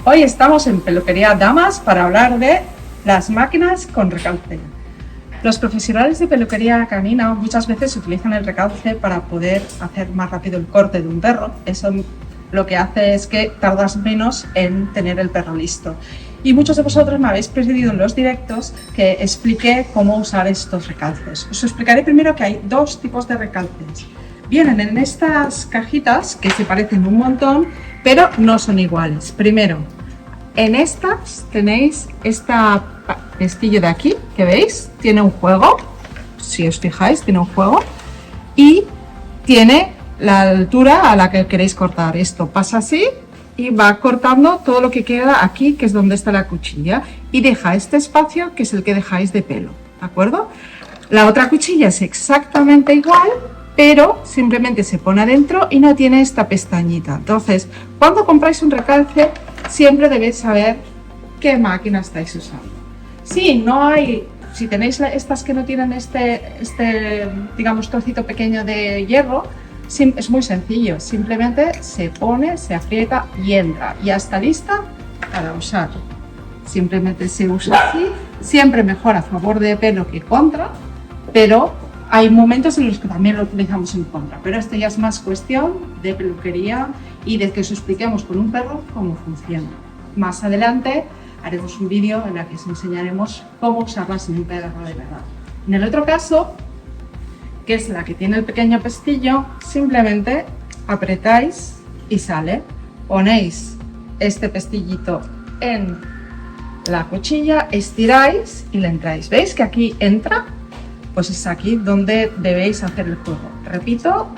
Hoy estamos en Peluquería Damas para hablar de las máquinas con recalce. Los profesionales de peluquería canina muchas veces utilizan el recalce para poder hacer más rápido el corte de un perro. Eso lo que hace es que tardas menos en tener el perro listo. Y muchos de vosotros me habéis pedido en los directos que explique cómo usar estos recalces. Os explicaré primero que hay dos tipos de recalces. Vienen en estas cajitas que se parecen un montón, pero no son iguales. Primero, en estas tenéis esta pestillo de aquí, que veis, tiene un juego, si os fijáis, tiene un juego, y tiene la altura a la que queréis cortar. Esto pasa así y va cortando todo lo que queda aquí, que es donde está la cuchilla, y deja este espacio que es el que dejáis de pelo, ¿de acuerdo? La otra cuchilla es exactamente igual, pero simplemente se pone adentro y no tiene esta pestañita. Entonces, cuando compráis un recalce, siempre debéis saber qué máquina estáis usando. Si tenéis estas que no tienen este digamos, trocito pequeño de hierro, es muy sencillo. Simplemente se pone, se aprieta y entra. Ya está lista para usar. Simplemente se usa así, siempre mejor a favor de pelo que contra, pero hay momentos en los que también lo utilizamos en contra, pero esto ya es más cuestión de peluquería y de que os expliquemos con un perro cómo funciona. Más adelante haremos un vídeo en el que os enseñaremos cómo usarlas en un perro de verdad. En el otro caso, que es la que tiene el pequeño pestillo, simplemente apretáis y sale. Ponéis este pestillito en la cuchilla, estiráis y le entráis. ¿Veis que aquí entra? Pues es aquí donde debéis hacer el juego. Repito,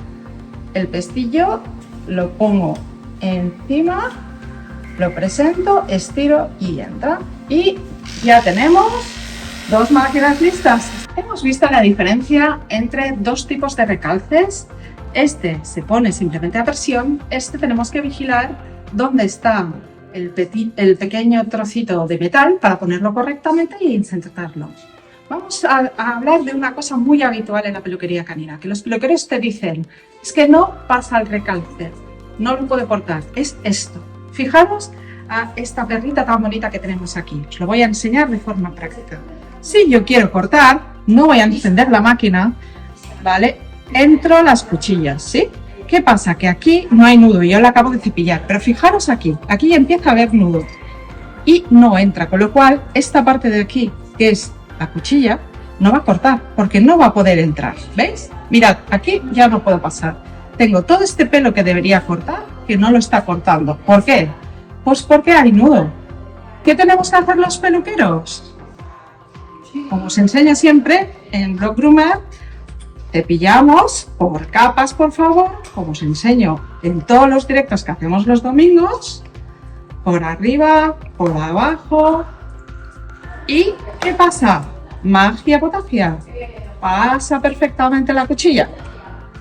el pestillo lo pongo encima, lo presento, estiro y entra. Y ya tenemos dos máquinas listas. Hemos visto la diferencia entre dos tipos de recalces. Este se pone simplemente a presión, este tenemos que vigilar dónde está el pequeño trocito de metal para ponerlo correctamente y insertarlo. Vamos a hablar de una cosa muy habitual en la peluquería canina, que los peluqueros te dicen, es que no pasa el recalce, no lo puedo cortar, es esto. Fijaros a esta perrita tan bonita que tenemos aquí, os lo voy a enseñar de forma práctica. Si yo quiero cortar, no voy a encender la máquina, ¿vale? Entro las cuchillas, ¿sí? ¿Qué pasa? Que aquí no hay nudo, yo la acabo de cepillar, pero fijaros aquí ya empieza a haber nudo y no entra, con lo cual esta parte de aquí, que es la cuchilla, no va a cortar porque no va a poder entrar. ¿Veis? Mirad, aquí ya no puedo pasar. Tengo todo este pelo que debería cortar que no lo está cortando. ¿Por qué? Pues porque hay nudo. ¿Qué tenemos que hacer los peluqueros? Como os enseño siempre en Blog Groomer, cepillamos por capas, por favor, como os enseño en todos los directos que hacemos los domingos, por arriba, por abajo. ¿Y qué pasa? Magia potagia. Pasa perfectamente la cuchilla.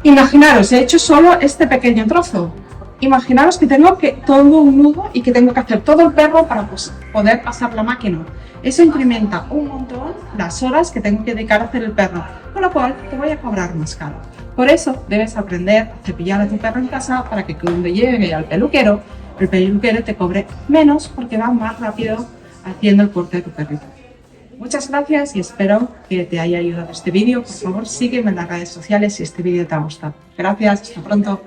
Imaginaros, he hecho solo este pequeño trozo. Imaginaros que tengo todo un nudo y que tengo que hacer todo el perro para poder pasar la máquina. Eso incrementa un montón las horas que tengo que dedicar a hacer el perro, con lo cual te voy a cobrar más caro. Por eso debes aprender a cepillar a tu perro en casa para que cuando llegue al peluquero, el peluquero te cobre menos porque va más rápido haciendo el corte de tu perrito. Muchas gracias y espero que te haya ayudado este vídeo. Por favor, sígueme en las redes sociales si este vídeo te ha gustado. Gracias, hasta pronto.